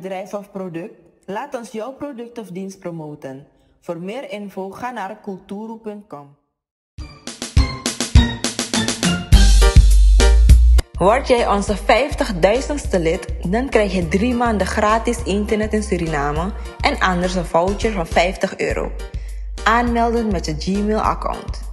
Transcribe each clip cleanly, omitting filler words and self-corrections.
bedrijf of product? Laat ons jouw product of dienst promoten. Voor meer info ga naar kulturu.com. Word jij onze 50.000ste lid, dan krijg je 3 maanden gratis internet in Suriname en anders een voucher van €50. Aanmelden met je Gmail-account.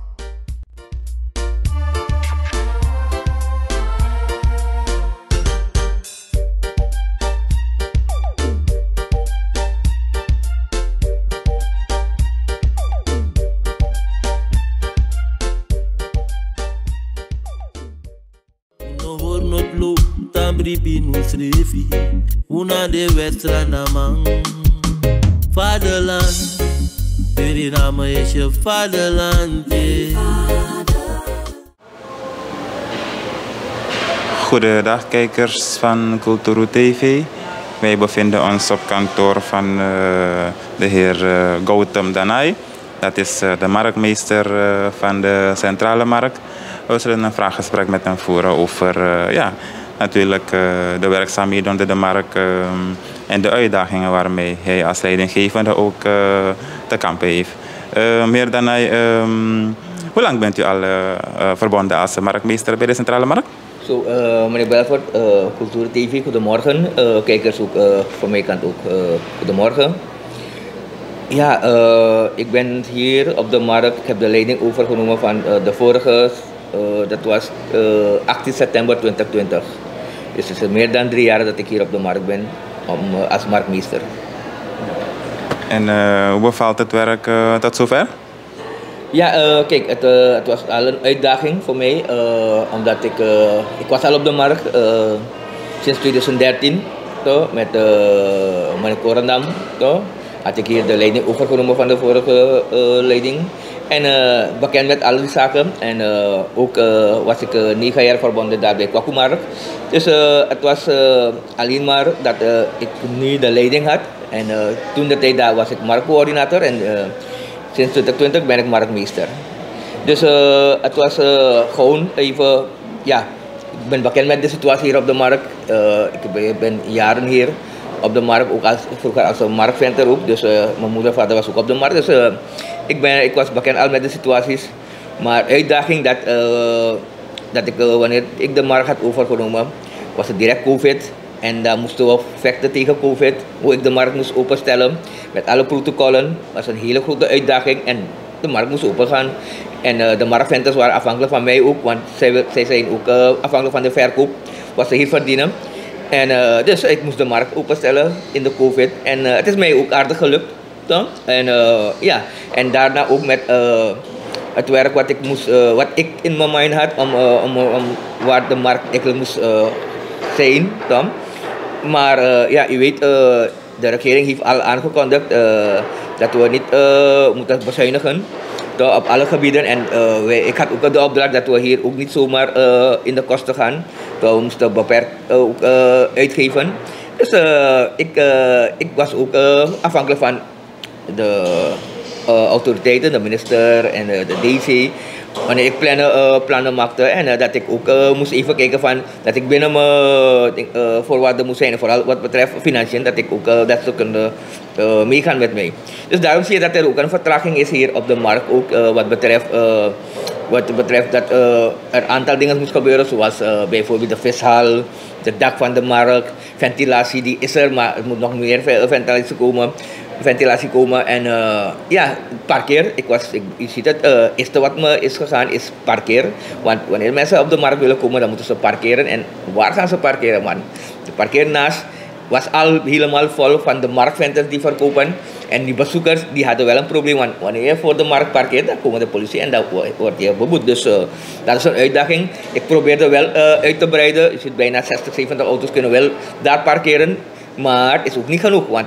Una de Westlandamang, vaderland, Suriname is je vaderland. Goedendag kijkers van Kulturu TV. Wij bevinden ons op kantoor van de heer Gautam Danai. Dat is de marktmeester van de Centrale Markt. We zullen een vraaggesprek met hem voeren over natuurlijk de werkzaamheden onder de markt en de uitdagingen waarmee hij als leidinggevende ook te kampen heeft. Meneer Danai, hoe lang bent u al verbonden als marktmeester bij de Centrale Markt? Meneer Belfort, Kulturu TV, goedemorgen. Kijkers ook van mijn kant ook goedemorgen. Ja, ik ben hier op de markt. Ik heb de leiding overgenomen van de vorige, dat was 18 september 2020. Dus het is meer dan 3 jaar dat ik hier op de markt ben als marktmeester. En hoe bevalt het werk tot zover? Ja, kijk, het was al een uitdaging voor mij, omdat ik was al op de markt sinds 2013, met meneer Korendam. Had ik hier de leiding overgenomen van de vorige leiding. En bekend met al die zaken. En ook was ik 9 jaar verbonden daar bij Kwakumarkt. Dus het was alleen maar dat ik nu de leiding had. En toen de tijd daar was ik marktcoördinator. En sinds 2020 ben ik marktmeester. Dus het was gewoon even, ja, ik ben bekend met de situatie hier op de markt. Ik ben jaren hier op de markt, ook vroeger als een marktventer ook. Dus mijn moeder en vader was ook op de markt. Dus ik was bekend al met de situaties. Maar uitdaging dat ik, wanneer ik de markt had overgenomen, was het direct COVID. En dan moesten we vechten tegen COVID. Hoe ik de markt moest openstellen met alle protocollen. was een hele grote uitdaging. En de markt moest opengaan. En de marktventers waren afhankelijk van mij ook. Want zij zijn ook afhankelijk van de verkoop. Wat ze hier verdienen. En dus ik moest de markt openstellen in de COVID. En het is mij ook aardig gelukt. En ja, en daarna ook met het werk wat ik in mijn mind had om waar de markt eigenlijk moest zijn. Maar ja, u weet, de regering heeft al aangekondigd dat we niet moeten bezuinigen op alle gebieden. En ik had ook de opdracht dat we hier ook niet zomaar in de kosten gaan. We moesten beperkt uitgeven. Dus ik was ook afhankelijk van de autoriteiten, de minister en de DC, wanneer ik plannen maakte. En dat ik ook moest even kijken van dat ik binnen mijn voorwaarden moest zijn. Vooral wat betreft financiën, dat ik ook dat ze kunnen meegaan met mij. Dus daarom zie je dat er ook een vertraging is hier op de markt. Ook wat betreft dat er een aantal dingen moet gebeuren. Zoals bijvoorbeeld de vishal, de dak van de markt, ventilatie die is er. Maar er moet nog meer ventilatie komen. En ja, parkeer. Je ziet het, het eerste wat me is gegaan is parkeer. Want wanneer mensen op de markt willen komen, dan moeten ze parkeren. En waar gaan ze parkeren, man? De parkeer naast was al helemaal vol van de marktventers die verkopen. En die bezoekers die hadden wel een probleem. Want wanneer je voor de markt parkeert, dan komen de politie en dan wordt je beboet. Dus dat is een uitdaging. Ik probeerde wel uit te breiden. Je ziet bijna 60, 70 auto's kunnen wel daar parkeren. Maar het is ook niet genoeg. Want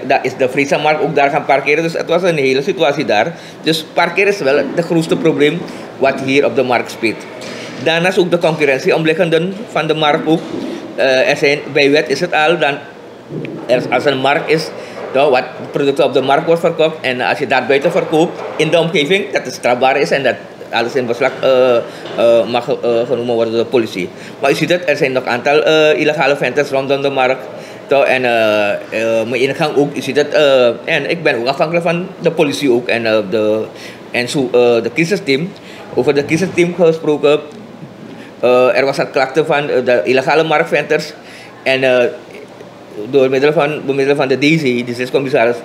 dat is de Friese markt ook daar gaan parkeren. Dus het was een hele situatie daar. Dus parkeren is wel het grootste probleem wat hier op de markt speelt. Daarnaast ook de concurrentieomliggenden van de markt ook. Bij wet is het al, dan als een markt is, wat producten op de markt wordt verkocht. En als je dat buiten verkoopt in de omgeving, dat het strafbaar is en dat alles in beslag mag genomen worden door de politie. Maar je ziet het, er zijn nog een aantal illegale venters rondom de markt. Toch, en mijn ingang ook, je ziet het, en ik ben ook afhankelijk van de politie ook en, de kiezersteam. Over de kiezersteam gesproken, er was een klachte van de illegale marktventers en door middel van de DC, de districtscommissaris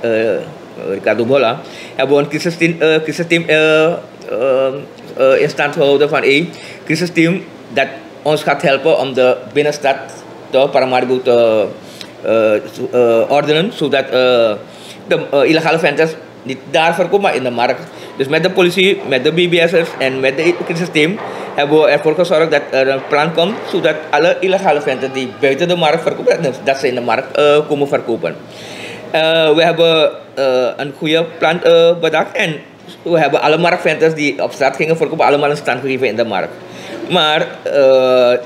Ricardo Bolla, hebben we een kiezersteam in stand gehouden van een kiezersteam dat ons gaat helpen om de binnenstad Paramaribo te ordenen, zodat de illegale venters niet daar verkopen, maar in de markt. Dus met de politie, met de BBS'ers en met het systeem hebben we ervoor gezorgd dat er een plan komt, zodat alle illegale venters die buiten de markt verkopen, dat ze in de markt komen verkopen. We hebben een goede plan bedacht en we hebben alle marktventers die op straat gingen verkopen, allemaal een stand gegeven in de markt. Maar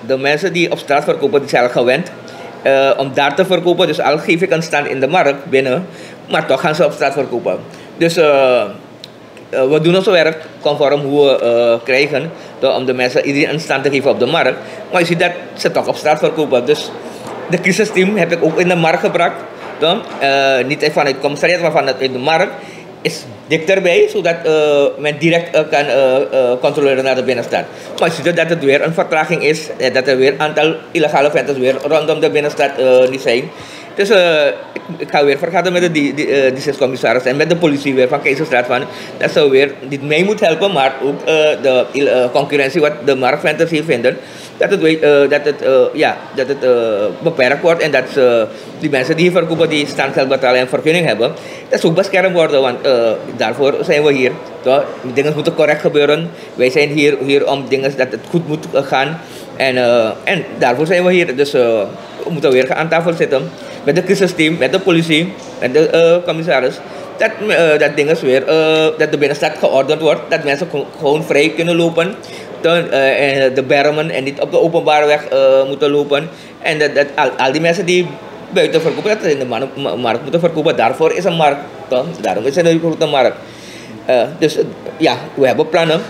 de mensen die op straat verkopen, die zijn al gewend om daar te verkopen. Dus al geef ik een stand in de markt binnen, maar toch gaan ze op straat verkopen. Dus we doen ons werk conform hoe we krijgen, om de mensen iedereen een stand te geven op de markt. Maar je ziet dat ze toch op straat verkopen. Dus de crisisteam heb ik ook in de markt gebracht. Niet vanuit het commissariat, maar vanuit de markt. Is dichterbij, zodat men direct kan controleren naar de binnenstad. Maar je ziet dat het weer een vertraging is, dat er weer een aantal illegale venters weer rondom de binnenstad niet zijn. Dus ik ga weer vergaderen met de districtscommissaris en met de politie weer van Keizerstraat van dat ze weer niet mee moet helpen, maar ook de concurrentie wat de marktventers hier vinden, dat het beperkt wordt en dat die mensen die hier verkopen, die standgeld betalen en vergunning hebben, dat ze ook beschermd worden, want daarvoor zijn we hier. Toch? Dingen moeten correct gebeuren. Wij zijn hier om dingen dat het goed moet gaan en daarvoor zijn we hier. Dus we moeten weer aan tafel zitten met het crisisteam, met de politie, met de commissaris. Dat dingen weer, dat de binnenstad geordend wordt, dat mensen gewoon vrij kunnen lopen. De bermen en niet op de openbare weg moeten lopen. En dat al die mensen die buiten verkopen, dat ze in de markt moeten verkopen. Daarvoor is een markt. Toch? Daarom is het een grote markt. Dus ja, we hebben plannen.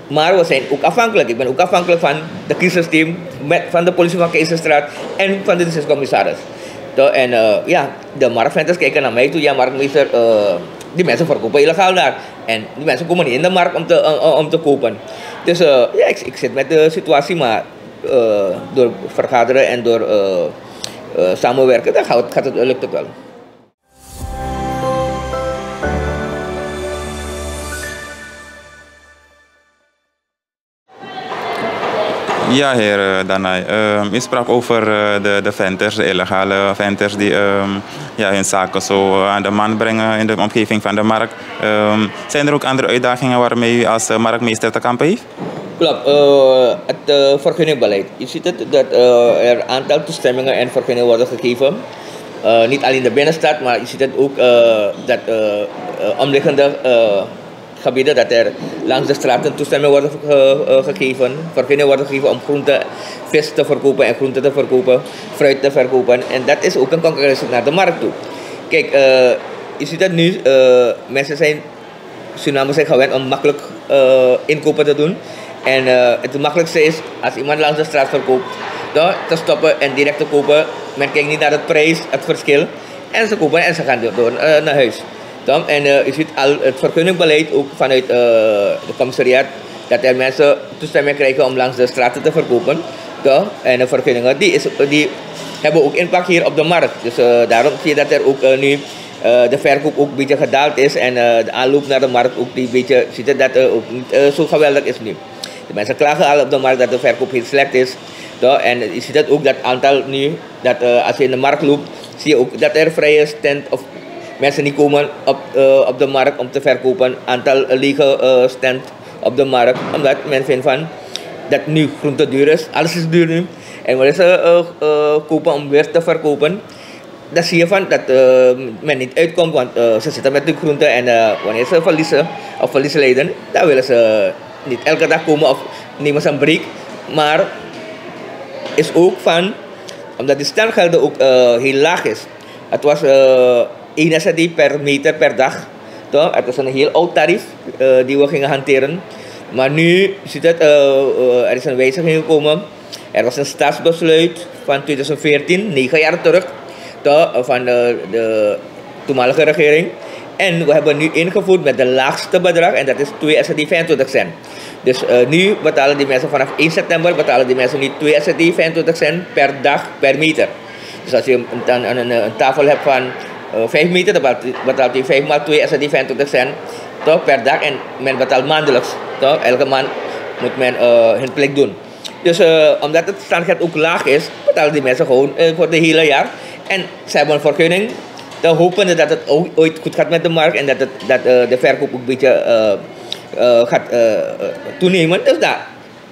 Maar we zijn ook afhankelijk. Ik ben ook afhankelijk van de kiezersteam, van de politie van Keizerstraat en van de districtscommissaris. En de marktventers kijken naar mij toe. Ja, marktmeester, die mensen verkopen illegaal daar. En die mensen komen niet in de markt om te kopen. Dus ik zit met de situatie, maar door vergaderen en door samenwerken, dan lukt het wel. Ja, heer Danai. U sprak over de venters, de illegale venters die hun zaken zo aan de man brengen in de omgeving van de markt. Zijn er ook andere uitdagingen waarmee u als marktmeester te kampen heeft? Klopt, het vergunningbeleid. Je ziet het dat er een aantal toestemmingen en vergunningen worden gegeven. Niet alleen de binnenstad, maar je ziet het ook dat omliggende gebieden, dat er langs de straten toestemmingen worden gegeven, vergunningen worden gegeven om groente, vis te verkopen en groente te verkopen, fruit te verkopen. En dat is ook een concurrentie naar de markt toe. Kijk, je ziet dat nu, Surinamers zijn gewend om makkelijk inkopen te doen. En het makkelijkste is als iemand langs de straat verkoopt, te stoppen en direct te kopen. Men kijkt niet naar de prijs, het verschil. En ze kopen en ze gaan door naar huis. En je ziet al het vergunningbeleid ook vanuit de commissariat, dat er mensen toestemming krijgen om langs de straten te verkopen. En de vergunningen die hebben ook impact hier op de markt. Dus daarom zie je dat er ook nu de verkoop ook een beetje gedaald is. En de aanloop naar de markt ook een beetje, ziet je dat ook niet zo geweldig is nu. De mensen klagen al op de markt dat de verkoop heel slecht is. En je ziet dat ook dat aantal nu, dat als je in de markt loopt, zie je ook dat er vrije stand of mensen die komen op de markt om te verkopen, aantal lege stand op de markt, omdat men vindt van dat nu groente duur is, alles is duur nu. En wanneer ze kopen om weer te verkopen, dan zie je van dat men niet uitkomt, want ze zitten met de groente en wanneer ze verliezen lijden, dan willen ze niet elke dag komen of nemen ze een break. Maar is ook van, omdat de standgelden ook heel laag is. Het was 1 SRD per meter per dag. Toch? Het was een heel oud tarief die we gingen hanteren. Maar nu ziet het, er is een wijziging gekomen. Er was een staatsbesluit van 2014, 9 jaar terug. van de toenmalige regering. En we hebben nu ingevoerd met de laagste bedrag en dat is 2 SRD 25 cent. Dus nu betalen die mensen vanaf 1 september betalen die mensen nu 2 SRD 25 cent per dag per meter. Dus als je een tafel hebt van 5 meter, dan betaalt u 5 maal 2 SRD 25 cent toch, per dag en men betaalt maandelijks. Toch? Elke maand moet men hun plicht doen. Dus omdat het standgeld ook laag is, betalen die mensen gewoon voor het hele jaar. En ze hebben een vergunning. Dan hopen we dat het ooit goed gaat met de markt en dat de verkoop ook een beetje gaat toenemen. Dus daar,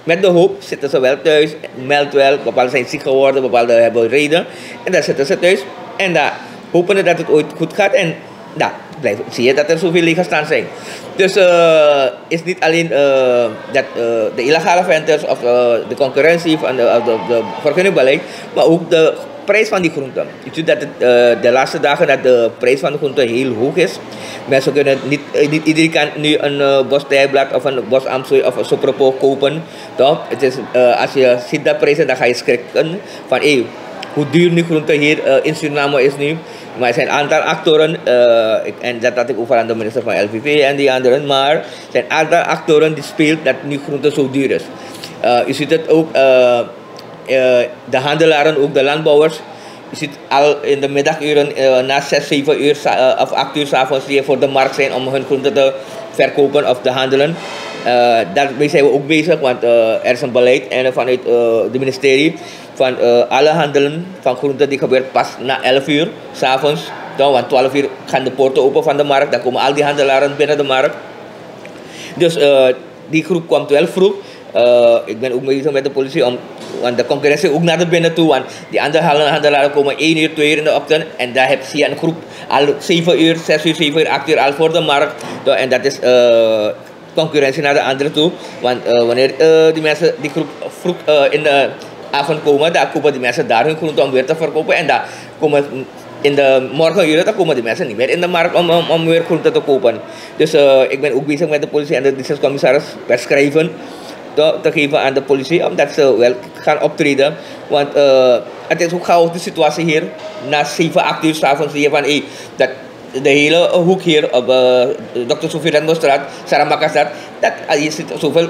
met de hoop zitten ze wel thuis, meldt wel, bepaalde zijn ziek geworden, bepaalde hebben reden. En dan zitten ze thuis en daar hopen we dat het ooit goed gaat. En daar zie je dat er zoveel leegstand zijn. Dus is niet alleen dat de illegale vendors of de concurrentie van de vergunningbeleid, maar ook de prijs van die groenten. Je ziet dat de laatste dagen dat de prijs van de groenten heel hoog is. Mensen kunnen niet iedereen kan nu een bos tijblad of een bos amsooi of een sopropo kopen. Toch? Het is, als je ziet dat prijzen, dan ga je schrikken van hoe duur die groenten hier in Suriname is nu. Maar er zijn een aantal actoren, en dat had ik over aan de minister van LVV en die anderen, maar er zijn een aantal actoren die spelen dat nu groenten zo duur is. Je ziet het ook, de handelaren, ook de landbouwers. Je ziet al in de middaguren, na 6, 7 uur of 8 uur 's avonds die voor de markt zijn om hun groenten te verkopen of te handelen. Daarmee zijn we ook bezig, want er is een beleid en vanuit het ministerie van alle handelen van groenten die gebeurt pas na 11 uur 's avonds. Want 12 uur gaan de poorten open van de markt, dan komen al die handelaren binnen de markt. Dus die groep komt wel vroeg. Ik ben ook bezig met de politie want de concurrentie ook naar de binnen toe. Want die andere handelaren komen 1 uur, 2 uur in de ochtend. En daar heb je een groep al 7 uur, 6 uur, 7 uur, 8 uur al voor de markt. En dat is concurrentie naar de andere toe. Want wanneer die mensen die groep vroeg in de avond komen, dan kopen die mensen daar hun groenten om weer te verkopen. En dan komen in de morgenuren, dan komen die mensen niet meer in de markt om weer groenten te kopen. Dus ik ben ook bezig met de politie en de districtscommissaris per schrijven te geven aan de politie, omdat ze wel gaan optreden. Want het is ook chaotisch de situatie hier. Na 7, 8 uur 's avonds zie je van dat de hele hoek hier op Dr. Sofie Redmostraat, Saramakastraat, dat je ziet zoveel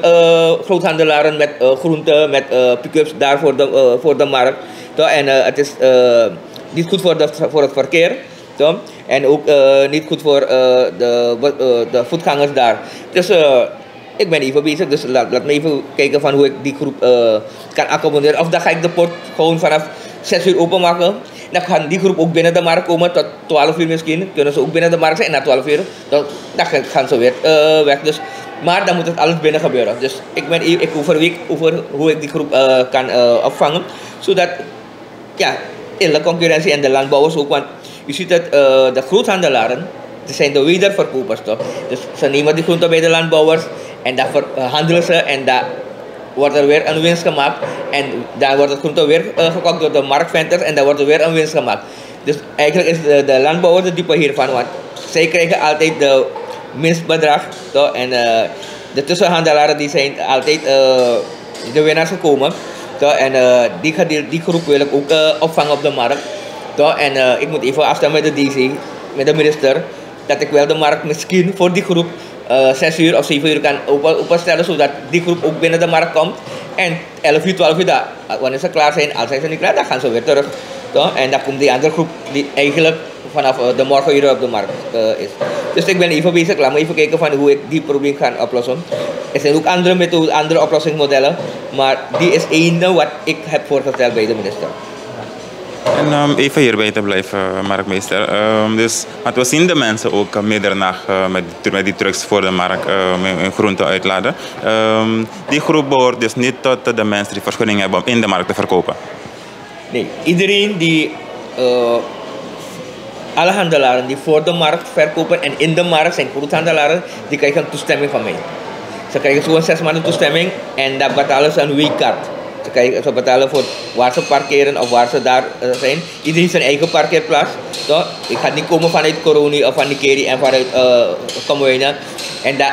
groothandelaren met groenten, met pick-ups daar voor de markt. En het is niet goed voor het verkeer. En ook niet goed voor de voetgangers daar. Dus ik ben even bezig, dus laat me even kijken van hoe ik die groep kan accommoderen. Of dan ga ik de poort gewoon vanaf 6 uur openmaken. Dan gaan die groep ook binnen de markt komen, tot 12 uur misschien. Kunnen ze ook binnen de markt zijn en na 12 uur dan gaan ze weer weg. Dus, maar dan moet het alles binnen gebeuren. Dus ik overweeg over hoe ik die groep kan opvangen. Zodat, ja, in de concurrentie en de landbouwers ook. Want je ziet dat de groothandelaren, dat zijn de wederverkopers toch. Dus ze nemen die groenten bij de landbouwers en dan handelen ze en dan wordt er weer een winst gemaakt. En dan wordt het groente weer gekocht door de marktventers en dan wordt er weer een winst gemaakt. Dus eigenlijk is de landbouwer de dupe hiervan, want zij krijgen altijd de minstbedrag. Toch? En de tussenhandelaren die zijn altijd de winnaars gekomen. Toch? En die groep wil ik ook opvangen op de markt. Toch? En ik moet even afstemmen met de DC, met de minister, dat ik wel de markt misschien voor die groep 6 uur of 7 uur kan openstellen, zodat die groep ook binnen de markt komt. En 11 uur, 12 uur, wanneer ze klaar zijn, als ze niet klaar, dan gaan ze weer terug. Toch? En dan komt die andere groep die eigenlijk vanaf de morgenuren op de markt is. Dus ik ben even bezig, laat me even kijken van hoe ik die probleem ga oplossen. Er zijn ook andere methoden, andere oplossingsmodellen, maar die is één wat ik heb voorgesteld bij de minister. En even hierbij te blijven, marktmeester. Want we zien de mensen ook middernacht met die trucks voor de markt hun groenten uitladen. Die groep behoort dus niet tot de mensen die vergunning hebben om in de markt te verkopen. Nee, iedereen die, alle handelaren die voor de markt verkopen en in de markt zijn groothandelaren, die krijgen een toestemming van mij. Ze krijgen zo'n 6 maanden toestemming en dan betalen ze een weekkaart. Ze betalen voor waar ze parkeren of waar ze daar zijn. Iedereen zijn eigen parkeerplaats. Toch? Ik ga niet komen vanuit Coroni of van Nikeri en vanuit Kamoeina. En dan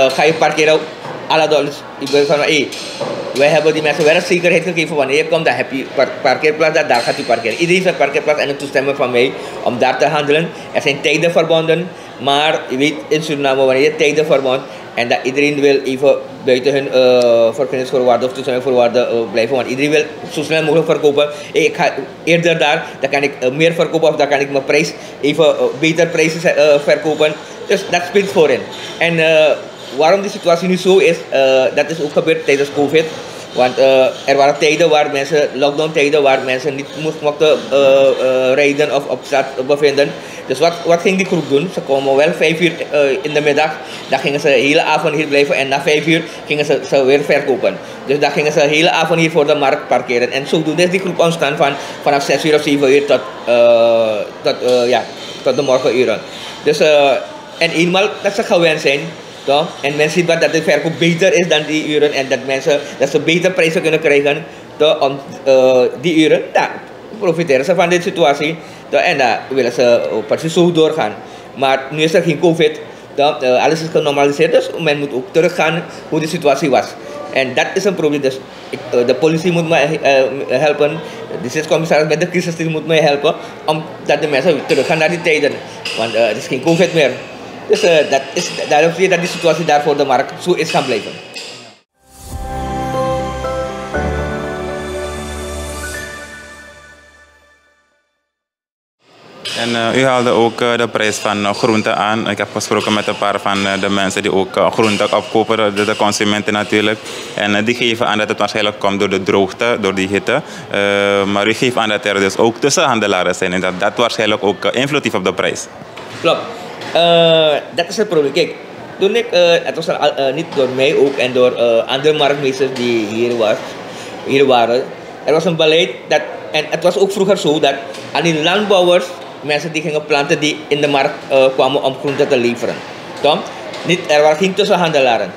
ga je parkeren alle dollars. Ik ben van, wij hebben die mensen wel zekerheid gegeven wanneer je komt, dan heb je parkeerplaats, daar gaat u parkeren. Iedereen heeft een parkeerplaats en een toestemming van mij om daar te handelen. Er zijn tijden verbonden, maar je weet in Suriname wanneer je tijden verbondt en dat iedereen wil even buiten hun vergunningsvoorwaarden of toestemmingsvoorwaarden blijven, want iedereen wil zo snel mogelijk verkopen. Ik ga eerder daar, dan kan ik meer verkopen of dan kan ik mijn prijs even beter prijzen verkopen. Dus dat speelt voorin. En waarom die situatie nu zo is, dat is ook gebeurd tijdens COVID. Want er waren tijden waar mensen, lockdown tijden, waar mensen niet mochten rijden of op straat bevinden. Dus wat ging die groep doen? Ze komen wel 5 uur in de middag, dan gingen ze de hele avond hier blijven en na 5 uur gingen ze weer verkopen. Dus dan gingen ze de hele avond hier voor de markt parkeren. En zodoende is die groep ontstaan vanaf 6 uur of 7 uur tot de morgenuren. Dus, en eenmaal dat ze gewend zijn, toch? En men ziet dat de verkoop beter is dan die uren en dat ze beter prijzen kunnen krijgen, toch? Om die uren, dan profiteren ze van deze situatie, toch? En dan willen ze precies zo doorgaan. Maar nu is er geen COVID, toch? Alles is genormaliseerd, dus men moet ook teruggaan hoe de situatie was. En dat is een probleem, dus de politie moet mij helpen, de districtscommissaris met de crisisteam moet mij helpen, omdat de mensen teruggaan naar die tijden, want er is geen COVID meer. Dus daarom zie je dat die situatie daar voor de markt zo is gaan blijven. En u haalde ook de prijs van groenten aan. Ik heb gesproken met een paar van de mensen die ook groenten opkopen, de consumenten natuurlijk. En die geven aan dat het waarschijnlijk komt door de droogte, door die hitte. Maar u geeft aan dat er dus ook tussenhandelaren zijn en dat dat waarschijnlijk ook invloed heeft op de prijs. Klopt. Dat is het probleem. Kijk, toen het was niet door mij ook en door andere marktmeesters die hier waren. Er was een beleid dat, en het was ook vroeger zo dat aan die landbouwers, mensen die gingen planten die in de markt kwamen om groenten te leveren. Toch? Er waren geen tussenhandelaren.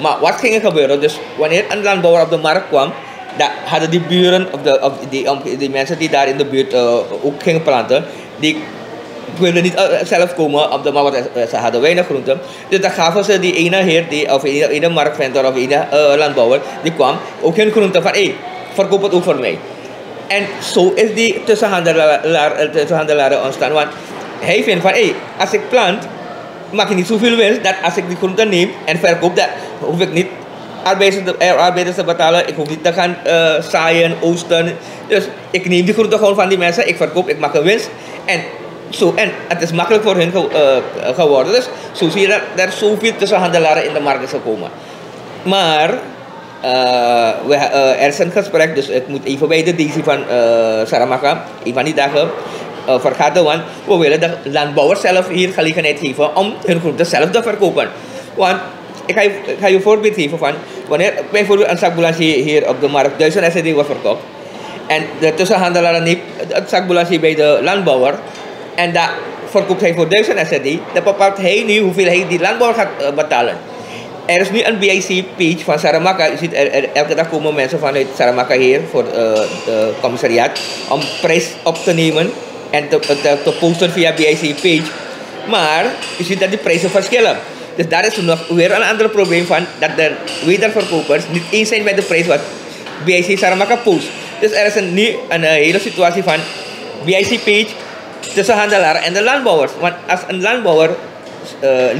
Maar wat ging er gebeuren? Dus wanneer een landbouwer op de markt kwam, dan hadden die buren, die mensen die daar in de buurt ook gingen planten, die wilden niet zelf komen op de markt, want ze hadden weinig groenten. Dus dan gaven ze die ene heer, of ene marktventer of ene landbouwer, die kwam ook hun groenten van, verkoop het ook voor mij. En zo is die tussenhandelaar ontstaan, want hij vindt van, als ik plant, maak ik niet zoveel winst, dat als ik die groenten neem en verkoop, dan hoef ik niet arbeiders te betalen, ik hoef niet te gaan zaaien, oosten. Dus ik neem die groenten gewoon van die mensen, ik verkoop, ik maak een winst. En het is makkelijk voor hen geworden. Dus zo zie je dat er zoveel tussenhandelaren in de markt is gekomen. Maar er is een gesprek, dus ik moet even bij de DC van Saramaka, een van die dagen, vergaderen, want we willen de landbouwers zelf hier gelegenheid geven om hun groenten zelf te verkopen. Want ik ga je een voorbeeld geven van wanneer bijvoorbeeld een zak boulanger hier op de markt 1000 SCD wordt verkocht en de tussenhandelaar neemt het zak boulanger bij de landbouwer en dat verkoopt hij voor 1000 SCD, dan bepaalt hij nu hoeveel hij die landbouwer gaat betalen. Er is nu een BIC-page van Saramaka. Je ziet elke dag komen mensen vanuit Saramaka hier voor het commissariaat om prijs op te nemen en te posten via BIC-page. Maar je ziet dat die prijzen verschillen. Dus daar is nog weer een ander probleem van dat de wederverkopers niet eens zijn met de prijs wat BIC Saramaka post. Dus er is nu een hele situatie van BIC-page, tussenhandelaar en de landbouwers. Want als een landbouwer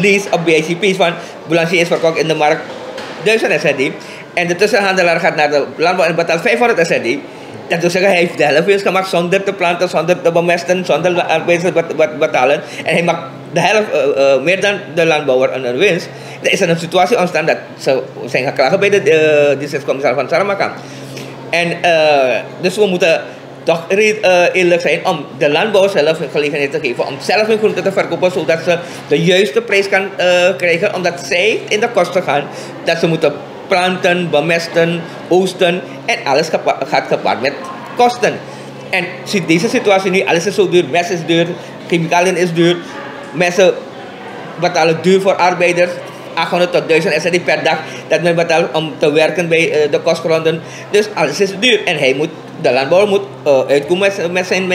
leest op BIC-page van boulanger is verkocht in de markt 1000 SCD en de tussenhandelaar gaat naar de landbouw en betaalt 500 SCD. Dat wil zeggen, hij heeft de helft winst gemaakt zonder te planten, zonder te bemesten, zonder arbeiders betalen. En hij maakt de helft meer dan de landbouwer een winst. Er is een situatie ontstaan dat ze zijn geklaagd bij de districtscommissaris van Saramaka. En dus we moeten toch eerlijk zijn om de landbouwer zelf een gelegenheid te geven om zelf hun groenten te verkopen, zodat ze de juiste prijs kan krijgen, omdat zij in de kosten gaan dat ze moeten planten, bemesten, oosten en alles gaat gepaard met kosten. En ziet deze situatie nu, alles is zo duur, mest is duur, chemicaliën is duur, mensen betalen duur voor arbeiders, 800 tot 1000 SCD per dag dat men betaalt om te werken bij de kostgronden. Dus alles is duur en de landbouwer moet uitkomen met zijn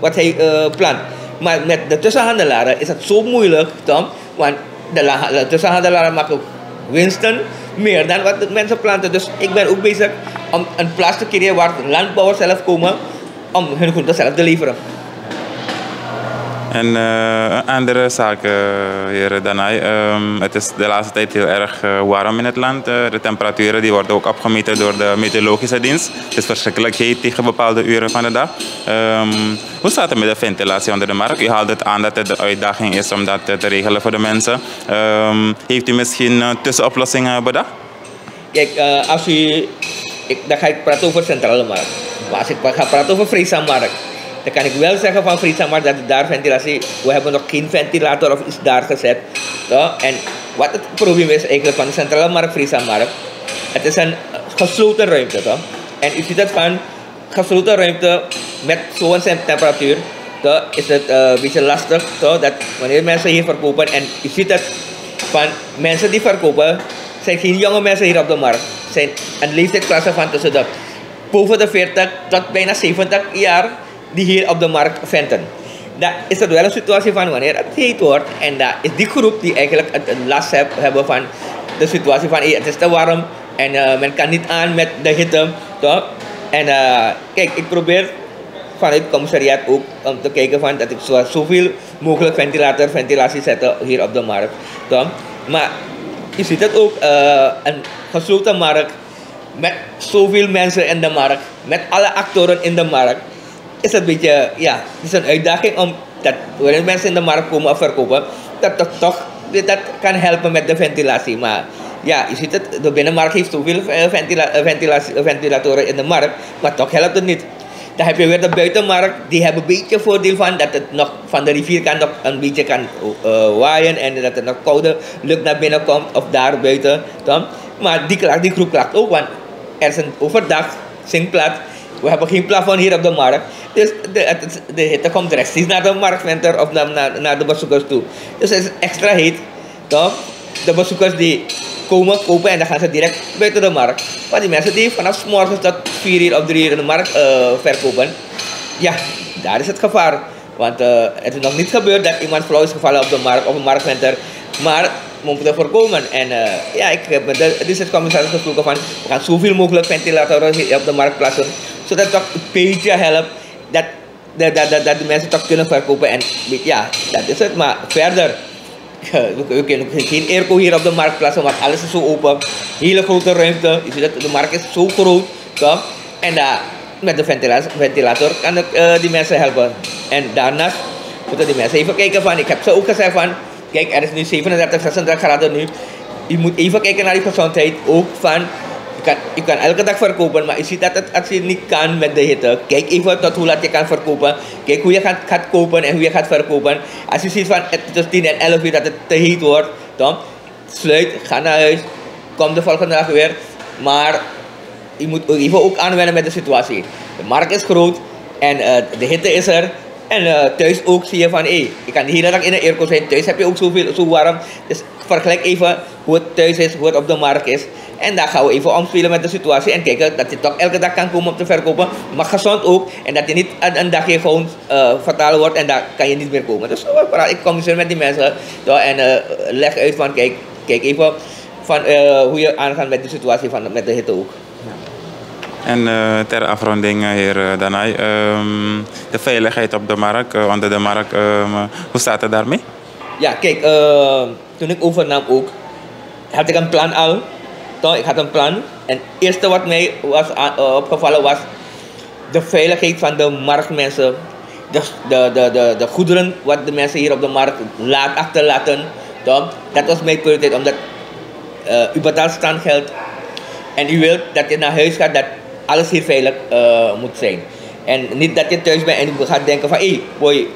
wat hij plant. Maar met de tussenhandelaren is het zo moeilijk, Tom, want de tussenhandelaren maken winsten meer dan wat de mensen planten. Dus ik ben ook bezig om een plaats te creëren waar landbouwers zelf komen om hun groenten zelf te leveren. En een andere zaak, heer Danai. Het is de laatste tijd heel erg warm in het land. De temperaturen die worden ook opgemeten door de meteorologische dienst. Het is verschrikkelijk heet tegen bepaalde uren van de dag. Hoe staat het met de ventilatie onder de markt? U haalt het aan dat het de uitdaging is om dat te regelen voor de mensen. Heeft u misschien tussenoplossingen bedacht? Kijk, dan ga ik praten over centrale markt. Maar als ik ga praten over Friesamarkt, dan kan ik wel zeggen van Friesamarkt dat daar ventilatie, we hebben nog geen ventilator of iets daar gezet. Toch? En wat het probleem is eigenlijk van de centrale markt, Friesamarkt, het is een gesloten ruimte. Toch? En u ziet het van gesloten ruimte met zo'n temperatuur, toch, is het een beetje lastig. Toch? Dat wanneer mensen hier verkopen, en u ziet het van mensen die verkopen, zijn geen jonge mensen hier op de markt. Zijn een leeftijdsklasse van tussen de boven de 40 tot bijna 70 jaar die hier op de markt venten. Dat is er wel een situatie van wanneer het heet wordt. En dat is die groep die eigenlijk het last hebben van de situatie van het is te warm en men kan niet aan met de hitte. Toch? En kijk, ik probeer vanuit het commissariaat ook om te kijken van dat ik zoveel mogelijk ventilatie zet hier op de markt. Toch? Maar je ziet het ook, een gesloten markt met zoveel mensen in de markt, met alle actoren in de markt, is het een beetje, ja, het is een uitdaging om dat wanneer mensen in de markt komen of verkopen, dat kan helpen met de ventilatie. Maar ja, je ziet het, de binnenmarkt heeft zoveel ventilatoren in de markt, maar toch helpt het niet. Dan heb je weer de buitenmarkt, die hebben een beetje voordeel van dat het nog van de rivierkant nog een beetje kan waaien en dat er nog koude lucht naar binnen komt of daar buiten. Dan. Maar die groep klaagt ook, want er is een overdag zinkplat. We hebben geen plafond hier op de markt. Dus de hitte komt rechtstreeks naar de marktventer of naar de bezoekers toe. Dus het is extra heet. Toch? De bezoekers die komen, kopen en dan gaan ze direct buiten de markt. Maar die mensen die vanaf 's morgens tot 4 uur of 3 uur in de markt verkopen, ja, daar is het gevaar. Want het is nog niet gebeurd dat iemand flauw is gevallen op de markt of een marktventer. Maar we moeten voorkomen. En ja, ik heb met de districtcommissaris gesproken van we gaan zoveel mogelijk ventilatoren op de markt plaatsen. Zodat het toch een beetje helpt dat de mensen toch kunnen verkopen. En ja, dat is het. Maar verder, we kunnen geen airco hier op de markt plaatsen, want alles is zo open. Hele grote ruimte. Je ziet dat de markt is zo groot. Toch? En met de ventilator kan ik die mensen helpen. En daarnaast moeten die mensen even kijken van, ik heb ze ook gezegd van, kijk, er is nu 37, 36 graden nu. Je moet even kijken naar die gezondheid. Ook van, je kan elke dag verkopen, maar je ziet dat als je niet kan met de hitte. Kijk even tot hoe laat je kan verkopen. Kijk hoe je gaat kopen en hoe je gaat verkopen. Als je ziet van het is 10 en 11 uur dat het te heet wordt, dan sluit, ga naar huis. Kom de volgende dag weer. Maar je moet even ook aanwennen met de situatie. De markt is groot en de hitte is er. En thuis ook zie je van, je kan de hele dag in de airco zijn. Thuis heb je ook zo warm. Dus vergelijk even hoe het thuis is, hoe het op de markt is. En daar gaan we even omspelen met de situatie. En kijken dat je toch elke dag kan komen om te verkopen. Maar gezond ook. En dat je niet een dagje gewoon fataal wordt en daar kan je niet meer komen. Dus ik communiceer met die mensen. En leg uit van, kijk even van, hoe je aangaat met de situatie met de hitte ook. En ter afronding, heer Danai, de veiligheid op de markt, onder de markt, hoe staat het daarmee? Ja, kijk, toen ik overnam ook, had ik een plan al. Toch? Ik had een plan. En het eerste wat mij was opgevallen was de veiligheid van de marktmensen. De goederen wat de mensen hier op de markt achterlaten. Toch? Dat was mijn prioriteit, omdat u betaalt standgeld. En u wilt dat je naar huis gaat, dat alles hier veilig moet zijn. En niet dat je thuis bent en je gaat denken van, boy,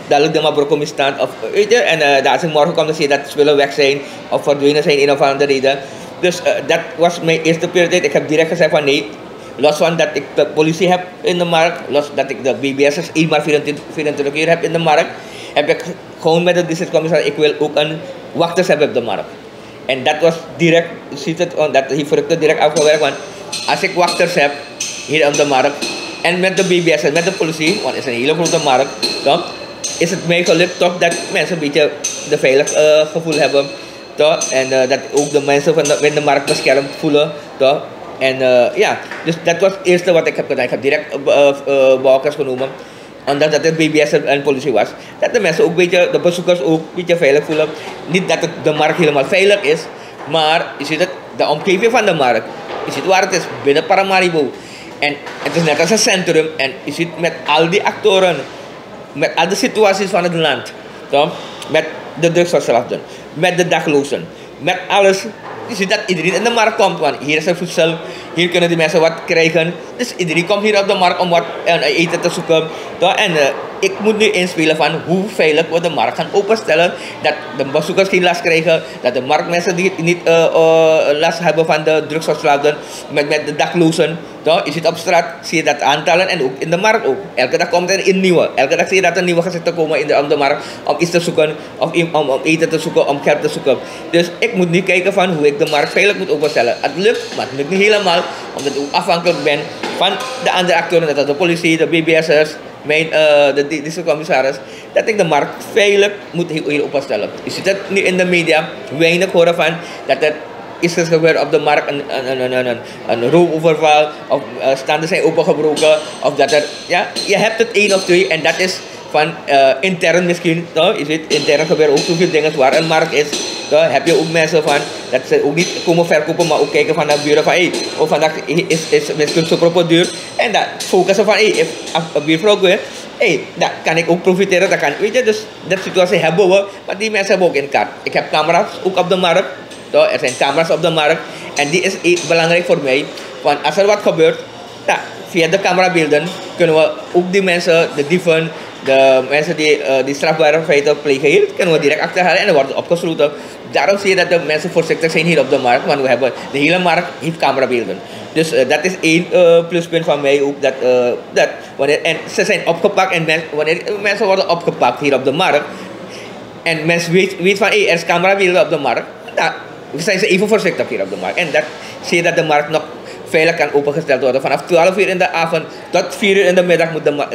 dadelijk de mabrokom is stand. Of, weet je, en als ik morgen kom, dan zie je dat spullen weg zijn of verdwenen zijn, een of andere reden. Dus dat was mijn eerste prioriteit. Ik heb direct gezegd van nee, los van dat ik de politie heb in de markt, los dat ik de BBS's 1 maar 24 uur heb in de markt, heb ik gewoon met de districtcommissaris, ik wil ook een wachters hebben op de markt. En dat was direct, je ziet het, dat heeft ik direct afgewerkt, want als ik wachters heb hier op de markt en met de BBS en met de politie, want het is een hele grote markt, dan is het mij gelukt toch dat mensen een beetje de veilig gevoel hebben Toch? En dat ook de mensen van de markt beschermd voelen. Toch? En ja, dus dat was het eerste wat ik heb gedaan. Ik heb direct bewakers genomen. Omdat dat het BBS en politie was. Dat de mensen ook een beetje, de bezoekers ook een beetje veilig voelen. Niet dat de markt helemaal veilig is. Maar je ziet het, de omgeving van de markt. Je ziet waar het is, binnen Paramaribo. En het is net als een centrum. En je ziet met al die actoren. Met al de situaties van het land. Toch? Met de drugsverslaafden. Met de daglozen. Met alles. Je ziet dat iedereen in de markt komt. Want hier is er voedsel. Hier kunnen die mensen wat krijgen. Dus iedereen komt hier op de markt om wat eten te zoeken. Toch? En ik moet nu inspelen van hoe veilig we de markt gaan openstellen. Dat de bezoekers geen last krijgen. Dat de marktmensen niet last hebben van de drugsverslaafden. Met de daglozen. Toch? Je ziet op straat, zie je dat aantallen en ook in de markt ook. Elke dag komt er een nieuwe. Elke dag zie je dat er nieuwe gezichten komen op de markt. Om iets te zoeken. Of om eten te zoeken. Om geld te zoeken. Dus ik moet nu kijken van hoe ik de markt veilig moet openstellen. Het lukt, maar het lukt niet helemaal. Omdat ik ook afhankelijk ben van de andere actoren. Dat is de politie, de BBS'ers. De districtcommissaris, dat ik de markt veilig moet hier openstellen. Je ziet het nu in de media, weinig horen van dat er is gebeurd op de markt, een roofoverval, of standen zijn opengebroken, of dat er, ja, je hebt het één of twee en dat is van intern misschien, toch? Je ziet, intern gebeuren ook zoveel dingen waar een markt is. Toch? Heb je ook mensen van, dat ze ook niet komen verkopen, maar ook kijken van de buren van, hey, vandaag is misschien zo duur. En dat focussen van, hey, een buurvrouw wil, hey, dat kan ik ook profiteren, dat kan, weet je, dus dat situatie hebben we, maar die mensen hebben ook in kaart. Ik heb camera's ook op de markt, toch? Er zijn camera's op de markt en die is belangrijk voor mij, want als er wat gebeurt, ja, via de camerabeelden kunnen we ook die mensen, de dieven, de mensen die strafbare feiten plegen hier, kunnen we direct achterhalen en dan worden opgesloten. Daarom zie je dat de mensen voorzichtig zijn hier op de markt, want we hebben de hele markt heeft camerabeelden. Dus dat is één pluspunt van mij ook, dat wanneer, en ze zijn opgepakt en wanneer mensen worden opgepakt hier op de markt en mensen weet van, hey, er is camerabeelden op de markt, nou, zijn ze even voorzichtig hier op de markt. En dat zie je dat de markt nog veilig kan opengesteld worden. Vanaf 12 uur in de avond tot 4 uur in de middag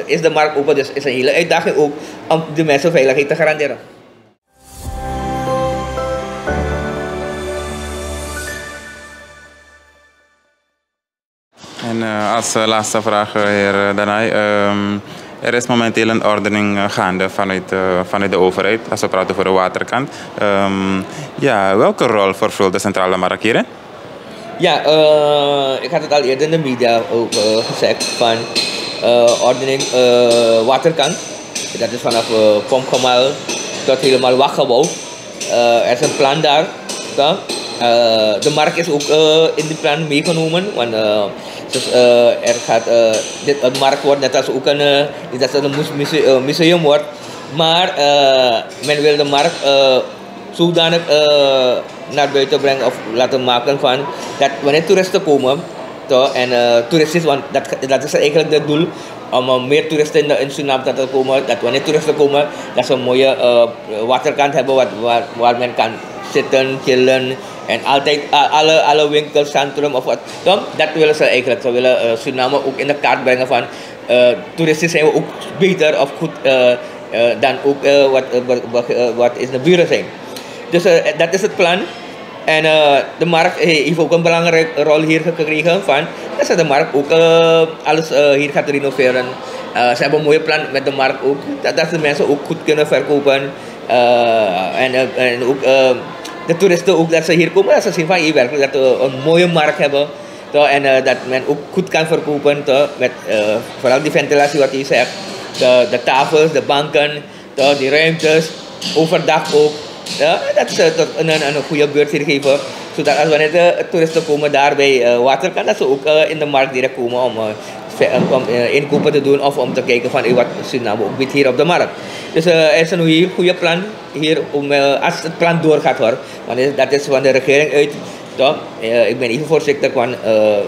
is de markt open. Dus is een hele uitdaging ook om de mensen veiligheid te garanderen. En als laatste vraag, heer Danai. Er is momenteel een ordening gaande vanuit de overheid, als we praten over de waterkant. Ja, welke rol vervult de centrale markt hierin? Ja, ik had het al eerder in de media ook gezegd van ordening waterkant. Dat is vanaf Pompgemal tot helemaal Wachtgebouw. Er is een plan daar. De markt is ook in die plan meegenomen. Want dus, er gaat, het markt wordt net als ook een museum wordt. Maar men wil de markt zodanig naar buiten brengen of laten maken van dat wanneer toeristen komen, toch, en toeristisch, want dat is eigenlijk het doel om meer toeristen in Suriname te komen, dat wanneer toeristen komen, dat ze een mooie waterkant hebben waar men kan zitten, chillen en altijd alle winkelcentrum of wat, toch? Dat willen ze eigenlijk. Ze willen Suriname ook in de kaart brengen van toeristisch zijn we ook beter of goed dan ook wat in de buren zijn. Dus dat is het plan. En de markt heeft ook een belangrijke rol hier gekregen van dat ze de markt ook alles hier gaat renoveren. Ze hebben een mooie plan met de markt ook, dat de mensen ook goed kunnen verkopen. En ook de toeristen ook dat ze hier komen, dat ze zien van hier werkelijk dat we een mooie markt hebben. En dat men ook goed kan verkopen, met vooral die ventilatie wat je zegt. De tafels, de banken, die ruimtes, overdag ook. Ja, dat is een goede beurt hier geven. Zodat als wanneer de toeristen komen daar bij waterkant, dat ze ook in de markt direct komen om inkopen te doen of om te kijken van wat Suriname ook biedt hier op de markt. Dus er is een heel goede plan hier om, als het plan doorgaat hoor. Want dat is van de regering uit. Toch? Ik ben even voorzichtig, want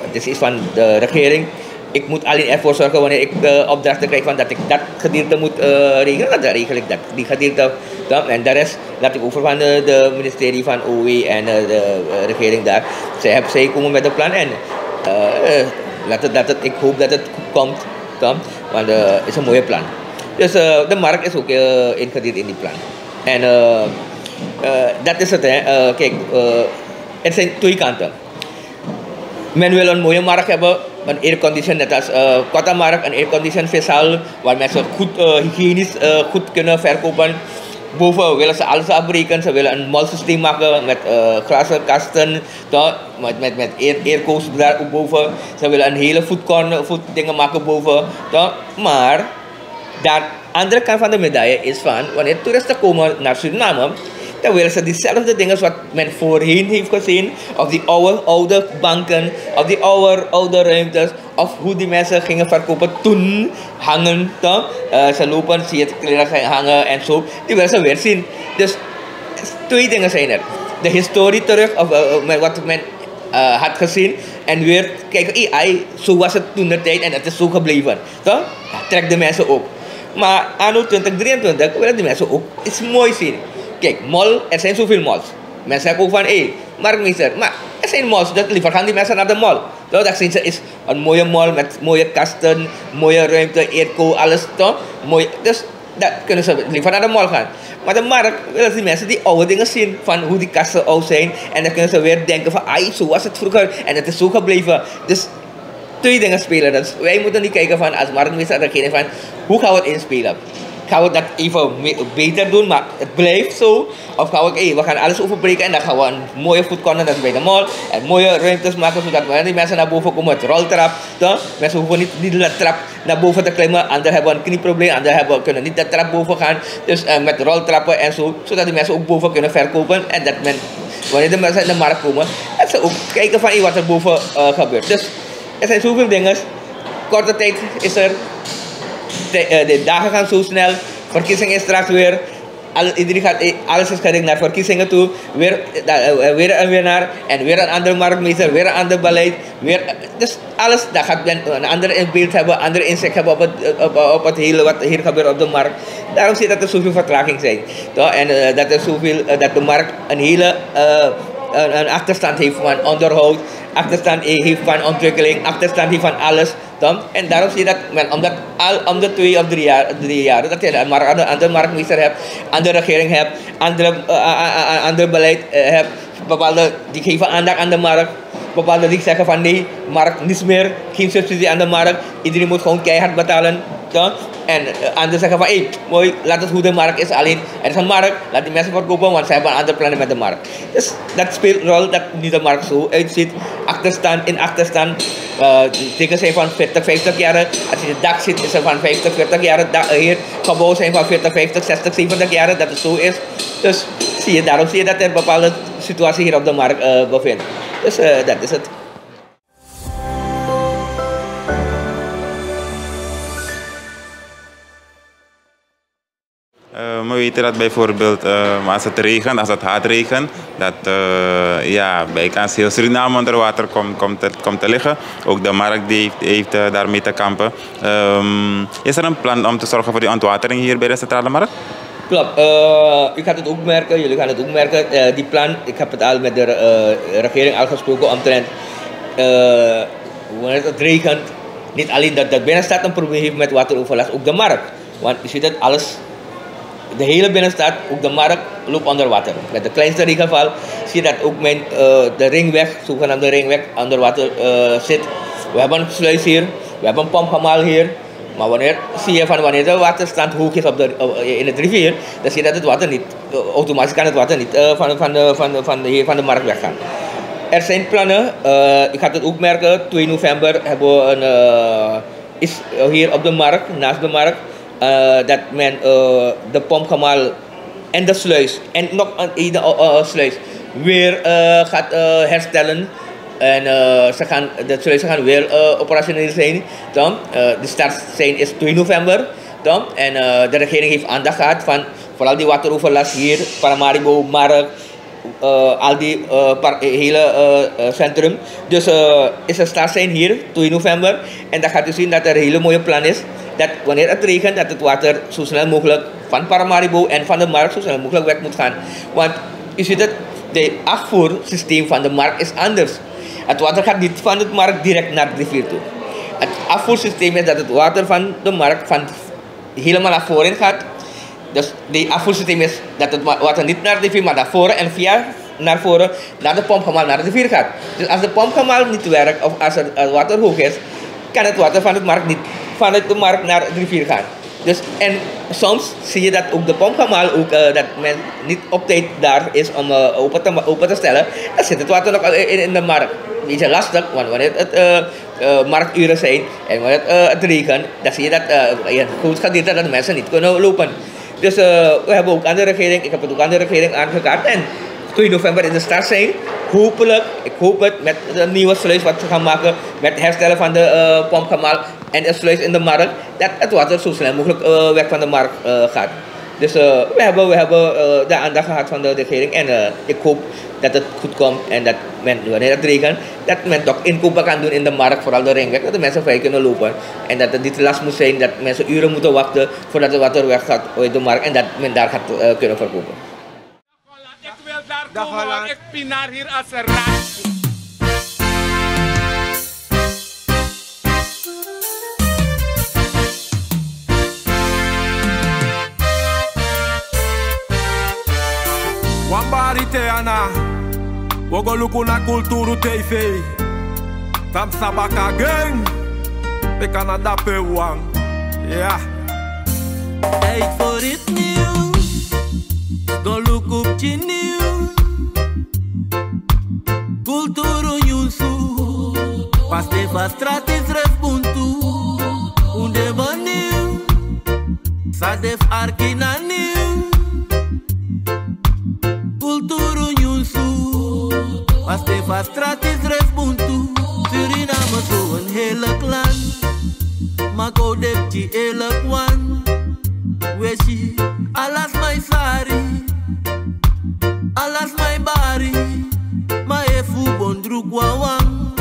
het is iets van de regering. Ik moet alleen ervoor zorgen wanneer ik opdrachten krijg van dat ik dat gedeelte moet regelen, dan regel ik die gedeelte. En de rest laat ik over van de ministerie van OE en de regering daar. Zij komen met een plan en ik hoop dat het komt, want het is een mooie plan. Dus de markt is ook ingedeeld in die plan. En dat is het, hè. Kijk, er zijn twee kanten. Men wil een mooie markt hebben, een aircondition, net als Kota-markt, een aircondition vishal, waar mensen goed hygiënisch goed kunnen verkopen. Boven willen ze alles afbreken, ze willen een molsysteem maken met glazen kasten, met airco's daar boven. Ze willen een hele food dingen maken boven. Maar de andere kant van de medaille is van, wanneer toeristen komen naar Suriname, dan willen ze diezelfde dingen wat men voorheen heeft gezien, of die oude banken, of die oude ruimtes, of hoe die mensen gingen verkopen toen, hangen, toch? Ze lopen, zie je het kleren hangen en zo, die willen ze weer zien. Dus twee dingen zijn er. De historie terug, of wat men had gezien, en weer kijken, zo was het toen de tijd en het is zo gebleven. Toch? Dat trekt de mensen op. Maar anno 2023 willen die mensen ook iets moois zien. Kijk, mall, er zijn zoveel malls. Mensen zeggen ook van, marktmeester, maar er zijn malls, dus liever gaan die mensen naar de mall. Dat zien ze is een mooie mall met mooie kasten, mooie ruimte, airco, alles toch? Mooi, dus dat kunnen ze liever naar de mall gaan. Maar de markt willen die mensen die oude dingen zien, van hoe die kasten oud zijn. En dan kunnen ze weer denken van, zo was het vroeger en het is zo gebleven. Dus twee dingen spelen. Dus wij moeten niet kijken van, als marktmeester, van, hoe gaan we het inspelen? Gaan we dat even beter doen, maar het blijft zo? Of gaan we gaan alles overbreken en dan gaan we een mooie foodcorner, dat is bij de mall, en mooie ruimtes maken, zodat wanneer die mensen naar boven komen, het roltrap, toch? Mensen hoeven niet de trap naar boven te klimmen, anderen hebben een knieprobleem, anderen kunnen niet de trap boven gaan, dus met roltrappen en zo, zodat die mensen ook boven kunnen verkopen en dat men, wanneer de mensen in de markt komen, dat ze ook kijken van wat er boven gebeurt. Dus er zijn zoveel dingen, korte tijd is er. De dagen gaan zo snel, verkiezingen is straks weer, alles is gericht naar verkiezingen toe, weer een winnaar en weer een andere marktmeester, weer een ander beleid, dus alles, dat gaat een ander in beeld hebben, een ander inzicht hebben op het hele wat hier gebeurt op de markt. Daarom zie je dat er zoveel vertraging zijn. En dat de markt een hele een achterstand heeft van onderhoud, achterstand heeft van ontwikkeling, achterstand heeft van alles. En daarom zie je dat men, omdat om de 2 of 3 jaar, dat je een andere marktmeester hebt, andere regering hebt, ander beleid hebt, bepaalde die geven aandacht aan de markt, bepaalde die zeggen van nee, markt niets meer, geen subsidie aan de markt, iedereen moet gewoon keihard betalen. En anderen zeggen van mooi, laat het hoe de markt is, alleen er is een markt, laat die mensen verkopen, want ze hebben andere plannen met de markt. Dus dat speelt een rol dat niet de markt zo uitziet, achterstand, tekens zijn van 40, 50 jaar, als je de dak ziet is er van 50, 40 jaar, hier gebouwen zijn van 40, 50, 60, 70 jaar, dat het zo is. Dus daarom zie je dat er bepaalde situatie hier op de markt bevindt. Dus dat is het. We weten dat bijvoorbeeld als het regent, als het hard regent, dat bijkans heel Suriname onder water komt te liggen. Ook de markt heeft daarmee te kampen. Is er een plan om te zorgen voor die ontwatering hier bij de centrale markt? Klopt. U gaat het ook merken, jullie gaan het ook merken. Die plan, ik heb het al met de regering al gesproken omtrent wanneer het regent. Niet alleen dat de binnenstad een probleem heeft met wateroverlast, ook de markt. Want je ziet dat alles. De hele binnenstad, ook de markt, loopt onder water. Met de kleinste regenval zie je dat ook de ringweg, zogenaamde ringweg, onder water zit. We hebben een sluis hier, we hebben een pompkanaal hier. Maar wanneer de waterstand hoog is in het rivier, dan zie je dat het water niet, automatisch kan het water niet van de markt weggaan. Er zijn plannen, ik ga het ook merken, 2 november hebben we is hier op de markt, naast de markt, dat men de pompkanaal en de sluis en nog een sluis weer gaat herstellen. En de sluizen gaan weer operationeel zijn. De start is 2 november. En de regering heeft aandacht gehad van vooral die wateroverlast hier, Paramaribo, Markt, al die hele centrum. Dus is er start zijn hier, 2 november. En dan gaat u zien dat er een hele mooie plan is. Dat wanneer het regent, dat het water zo snel mogelijk van Paramaribo en van de markt zo snel mogelijk weg moet gaan. Want u ziet het, het afvoersysteem van de markt is anders. Het water gaat niet van de markt direct naar de rivier toe. Het afvoersysteem is dat het water van de markt helemaal naar voren gaat. Dus die afvoersysteem is dat het water niet naar de rivier, maar naar voren en via naar voren naar de pompkanaal naar de rivier gaat. Dus als de pompkanaal niet werkt of als het water hoog is, kan het water vanuit de markt naar de rivier gaan. Dus, en soms zie je dat ook de pompkanaal ook, dat men niet op tijd daar is om open te stellen. Dan zit het water nog in de markt. Een beetje lastig, want wanneer het markturen zijn en wanneer het regent, dan zie je dat een goed gedeelte dat de mensen niet kunnen lopen. Dus we hebben ook aan de regering, ik heb het ook aan de regering aangekaart. En 2 november in de start zijn. Hopelijk, ik hoop het, met de nieuwe sluis wat ze gaan maken, met het herstellen van de pompkanaal en de sluis in de markt, dat het water zo snel mogelijk weg van de markt gaat. Dus we hebben de aandacht gehad van de regering en ik hoop dat het goed komt en dat men, wanneer het regent, dat men toch inkopen kan doen in de markt, vooral de ringweg, dat de mensen vrij kunnen lopen. En dat het niet last moet zijn dat mensen uren moeten wachten voordat het water weg gaat uit de markt en dat men daar gaat kunnen verkopen. Ik wil daar komen, want ik pinaar hier als een raad. Wambari Teana, we go look na Kulturu TV. Tam Sabaka gang, we kan adape wang, ja. Tijd voor het nieuws, go look op je nieuws. Kulturu Nyusu, pas de stratis respuntu. Unde baniu, sadef arkina nieuw. Kulturu Nyusu, pas de stratis respuntu. Suriname zo een hele clan, maar go depti elk one. Weshi, alas my sari, alas my bari, ma efu bondru gwawang,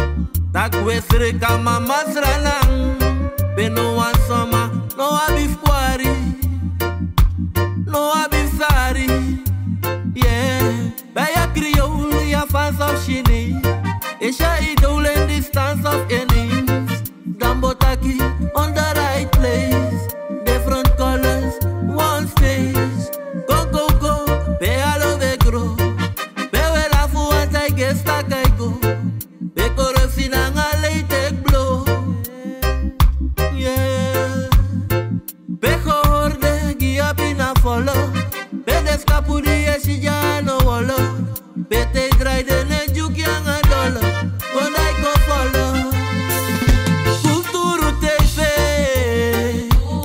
tak wesre kama masranang, beno wan soma, no abif kwari, no abif sari, yeah, baya kriol ya fans of shini, isha idol in distance of innings, dambotaki on the right place, different colors, one stage, go go go, be alo vegro, be wela fu antai gesta kaigo, be korosi na ngale take blow, yeah, be horde gia pina follow, be descapudi esi ja no wolo, be te dry de ne juki anga dolo, when I go follow. Kulturu TV,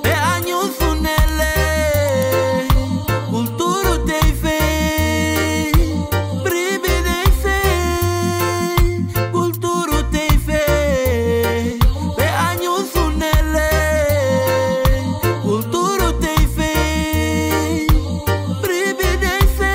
be anyu sunele. Kulturu TV, privilege. Kulturu TV, be anyu sunele. Kulturu TV, privilege.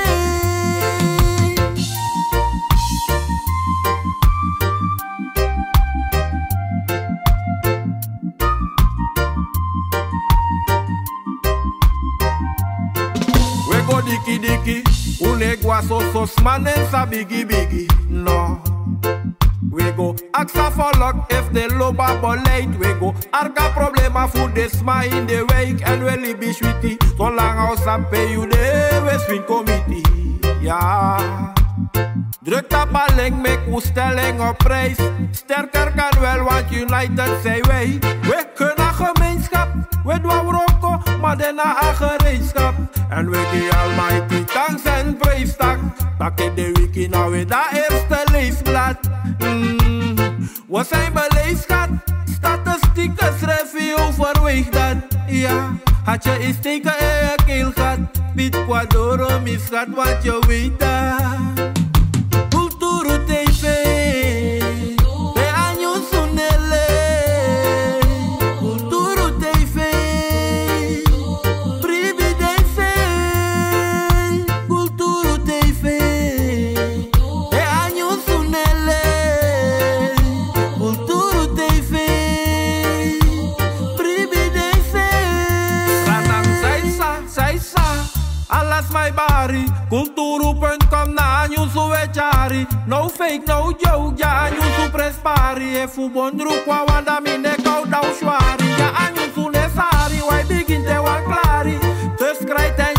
We go diki diki, unegwa so smanen sa bigi bigi, no. We go aksa for luck if the loba boleit. We go arka problema voor de sma in de week. En we libi sweetie, so lang als aan pay you de we swing committee, ja. Druk tapaling, make u stelling op prijs. Sterker kan wel, want united zijn wij. We kunnen gemeenschap, we doen roko, maar daarna een gereedschap. En we geven almighty thanks en prijstak. Dat in de wiki nou weer dat eerste leesblad. We zijn beleefd, schat. Statistieken schrijf je overweeg dat. Ja, had je eens steken in je keel gehad. Piet Quadoro misgaat, want je weet dat. Kulturu TV, be anyu sunele. Kulturu TV, privilege. Kulturu TV, be anyu sunele. Kulturu TV, privilege. Ratang saisa, alas my bari. Kulturu.com na anyu suwechari. No fake, no joke, ja anyu su prespari. E fu bondru kwa wanda mine kau dau shwari. Ja anyu su nesari, wai begin te wan klari. Dus krijt en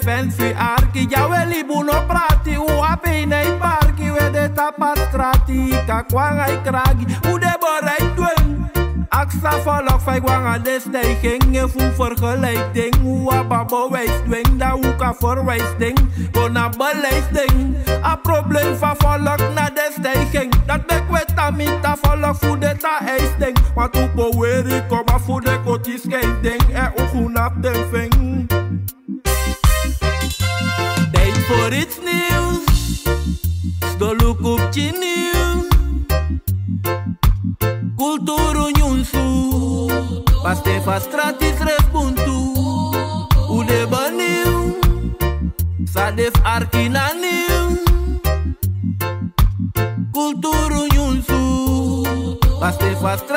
defense fi arki. Ja we libu no prati, u ape nei parki. We de tapastrati, kakwanga I kragi. U de borai dwen. Aksa volk fai gwanga de stijging. Je voel vergelijking. U ababo wijs dwing, da u ka verwijs ding. Gona beleid ding. A probleem van volk na de stijging. Dat bek we tamita volk voor de ta eis ding. Want u poweri koma voor de kotis geen ding. U gunap den ving. Tijd voor iets nieuws. Sto look op je nieuws. Culturu nyunsu. Paste fa stratis respuntu. U de baniu. Sadef arkina niu. Culturu nyunsu. Paste fa stratis